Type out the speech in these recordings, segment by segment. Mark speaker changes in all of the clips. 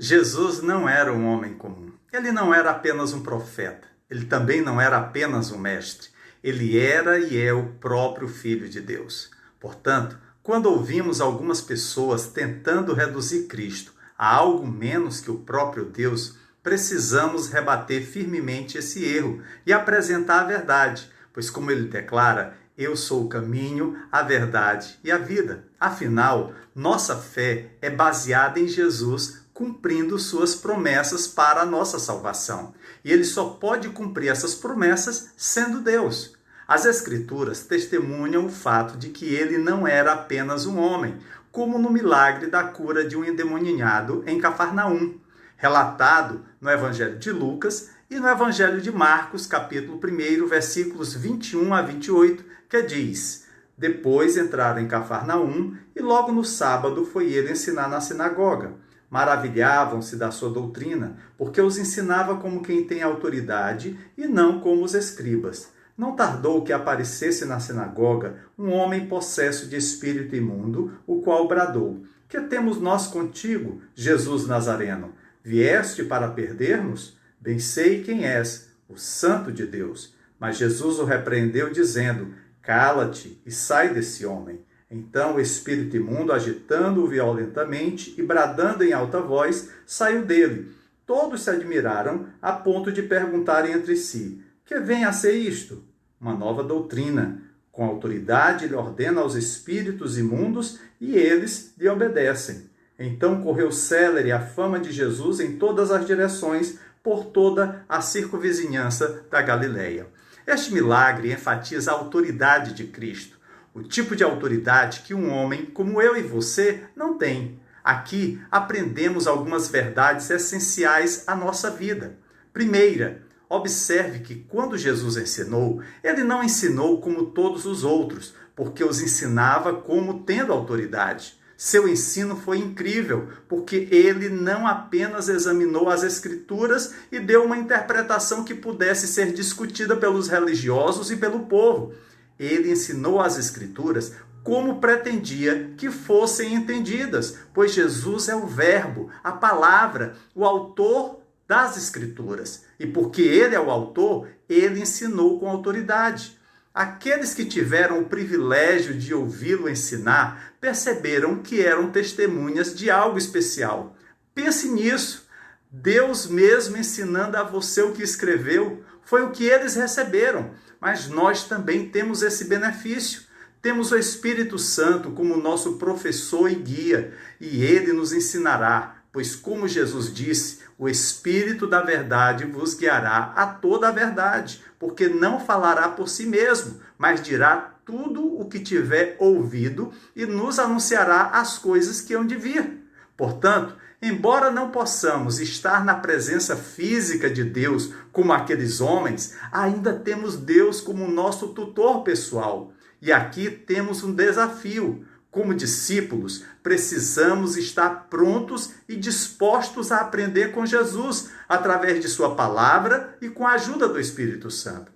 Speaker 1: Jesus não era um homem comum. Ele não era apenas um profeta. Ele também não era apenas um mestre. Ele era e é o próprio Filho de Deus. Portanto, quando ouvimos algumas pessoas tentando reduzir Cristo a algo menos que o próprio Deus, precisamos rebater firmemente esse erro e apresentar a verdade, pois, como ele declara, eu sou o caminho, a verdade e a vida. Afinal, nossa fé é baseada em Jesus cumprindo suas promessas para a nossa salvação. E ele só pode cumprir essas promessas sendo Deus. As Escrituras testemunham o fato de que ele não era apenas um homem, como no milagre da cura de um endemoniado em Cafarnaum, relatado no Evangelho de Lucas e no Evangelho de Marcos, capítulo 1, versículos 21 a 28, que diz: Depois entraram em Cafarnaum e logo no sábado foi ele ensinar na sinagoga. Maravilhavam-se da sua doutrina, porque os ensinava como quem tem autoridade e não como os escribas. Não tardou que aparecesse na sinagoga um homem possesso de espírito imundo, o qual bradou: Que temos nós contigo, Jesus Nazareno? Vieste para perder-nos? Bem sei quem és, o Santo de Deus. Mas Jesus o repreendeu, dizendo: Cala-te e sai desse homem. Então o espírito imundo, agitando-o violentamente e bradando em alta voz, saiu dele. Todos se admiraram, a ponto de perguntarem entre si: Que vem a ser isto? Uma nova doutrina. Com autoridade ele ordena aos espíritos imundos e eles lhe obedecem. Então correu célere a fama de Jesus em todas as direções, por toda a circunvizinhança da Galileia. Este milagre enfatiza a autoridade de Cristo, o tipo de autoridade que um homem como eu e você não tem. Aqui aprendemos algumas verdades essenciais à nossa vida. Primeira, observe que quando Jesus ensinou, ele não ensinou como todos os outros, porque os ensinava como tendo autoridade. Seu ensino foi incrível, porque ele não apenas examinou as Escrituras e deu uma interpretação que pudesse ser discutida pelos religiosos e pelo povo. Ele ensinou as Escrituras como pretendia que fossem entendidas, pois Jesus é o Verbo, a palavra, o autor das Escrituras. E porque ele é o autor, ele ensinou com autoridade. Aqueles que tiveram o privilégio de ouvi-lo ensinar perceberam que eram testemunhas de algo especial. Pense nisso. Deus mesmo ensinando a você o que escreveu foi o que eles receberam. Mas nós também temos esse benefício. Temos o Espírito Santo como nosso professor e guia, e ele nos ensinará. Pois, como Jesus disse, o Espírito da verdade vos guiará a toda a verdade, porque não falará por si mesmo, mas dirá tudo o que tiver ouvido e nos anunciará as coisas que hão de vir. Portanto, embora não possamos estar na presença física de Deus como aqueles homens, ainda temos Deus como nosso tutor pessoal. E aqui temos um desafio. Como discípulos, precisamos estar prontos e dispostos a aprender com Jesus, através de sua palavra e com a ajuda do Espírito Santo.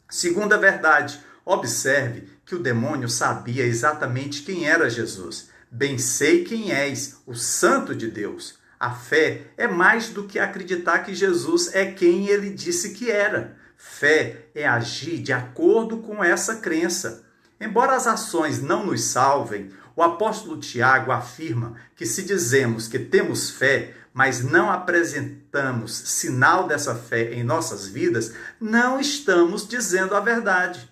Speaker 1: Segunda verdade, observe que o demônio sabia exatamente quem era Jesus. Bem sei quem és, o Santo de Deus. A fé é mais do que acreditar que Jesus é quem ele disse que era. Fé é agir de acordo com essa crença. Embora as ações não nos salvem, o apóstolo Tiago afirma que se dizemos que temos fé, mas não apresentamos sinal dessa fé em nossas vidas, não estamos dizendo a verdade.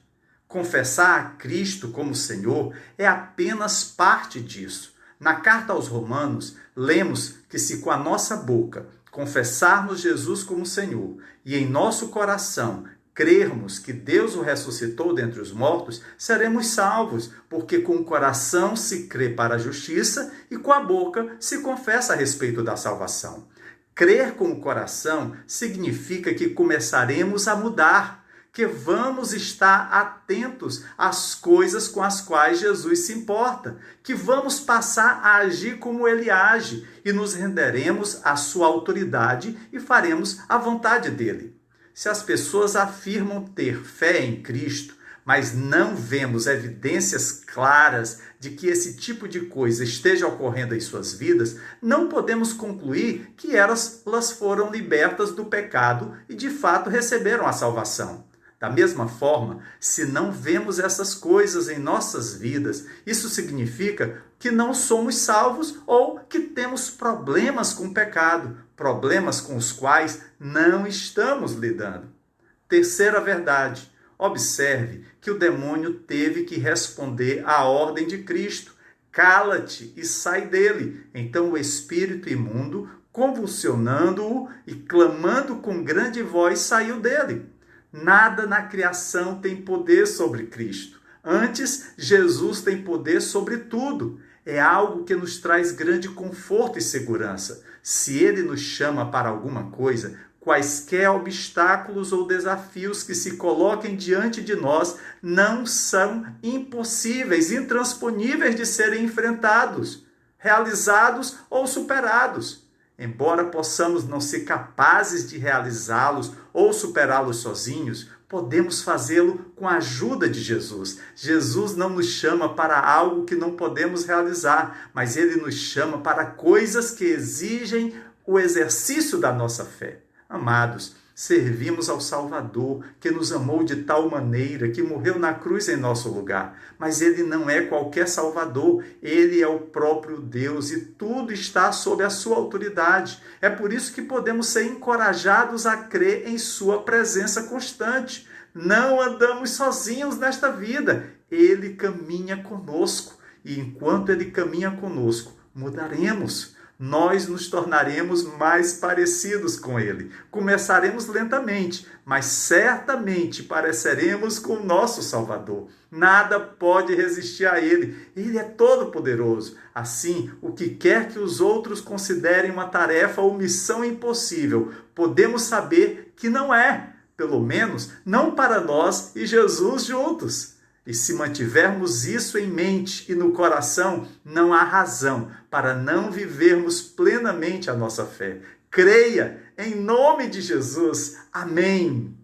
Speaker 1: Confessar a Cristo como Senhor é apenas parte disso. Na carta aos Romanos, lemos que se com a nossa boca confessarmos Jesus como Senhor e em nosso coração crermos que Deus o ressuscitou dentre os mortos, seremos salvos, porque com o coração se crê para a justiça e com a boca se confessa a respeito da salvação. Crer com o coração significa que começaremos a mudar, que vamos estar atentos às coisas com as quais Jesus se importa, que vamos passar a agir como ele age e nos renderemos à sua autoridade e faremos a vontade dele. Se as pessoas afirmam ter fé em Cristo, mas não vemos evidências claras de que esse tipo de coisa esteja ocorrendo em suas vidas, não podemos concluir que elas foram libertas do pecado e de fato receberam a salvação. Da mesma forma, se não vemos essas coisas em nossas vidas, isso significa que não somos salvos ou que temos problemas com o pecado, problemas com os quais não estamos lidando. Terceira verdade, observe que o demônio teve que responder à ordem de Cristo. Cala-te e sai dele. Então o espírito imundo, convulsionando-o e clamando com grande voz, saiu dele. Nada na criação tem poder sobre Cristo. Antes, Jesus tem poder sobre tudo. É algo que nos traz grande conforto e segurança. Se Ele nos chama para alguma coisa, quaisquer obstáculos ou desafios que se coloquem diante de nós não são impossíveis, intransponíveis de serem enfrentados, realizados ou superados. Embora possamos não ser capazes de realizá-los ou superá-los sozinhos, podemos fazê-lo com a ajuda de Jesus. Jesus não nos chama para algo que não podemos realizar, mas Ele nos chama para coisas que exigem o exercício da nossa fé. Amados, servimos ao Salvador, que nos amou de tal maneira que morreu na cruz em nosso lugar. Mas Ele não é qualquer Salvador, Ele é o próprio Deus e tudo está sob a sua autoridade. É por isso que podemos ser encorajados a crer em sua presença constante. Não andamos sozinhos nesta vida, Ele caminha conosco e enquanto Ele caminha conosco, mudaremos. Nós nos tornaremos mais parecidos com Ele. Começaremos lentamente, mas certamente pareceremos com o nosso Salvador. Nada pode resistir a Ele. Ele é todo-poderoso. Assim, o que quer que os outros considerem uma tarefa ou missão impossível, podemos saber que não é. Pelo menos, não para nós e Jesus juntos. E se mantivermos isso em mente e no coração, não há razão para não vivermos plenamente a nossa fé. Creia em nome de Jesus. Amém.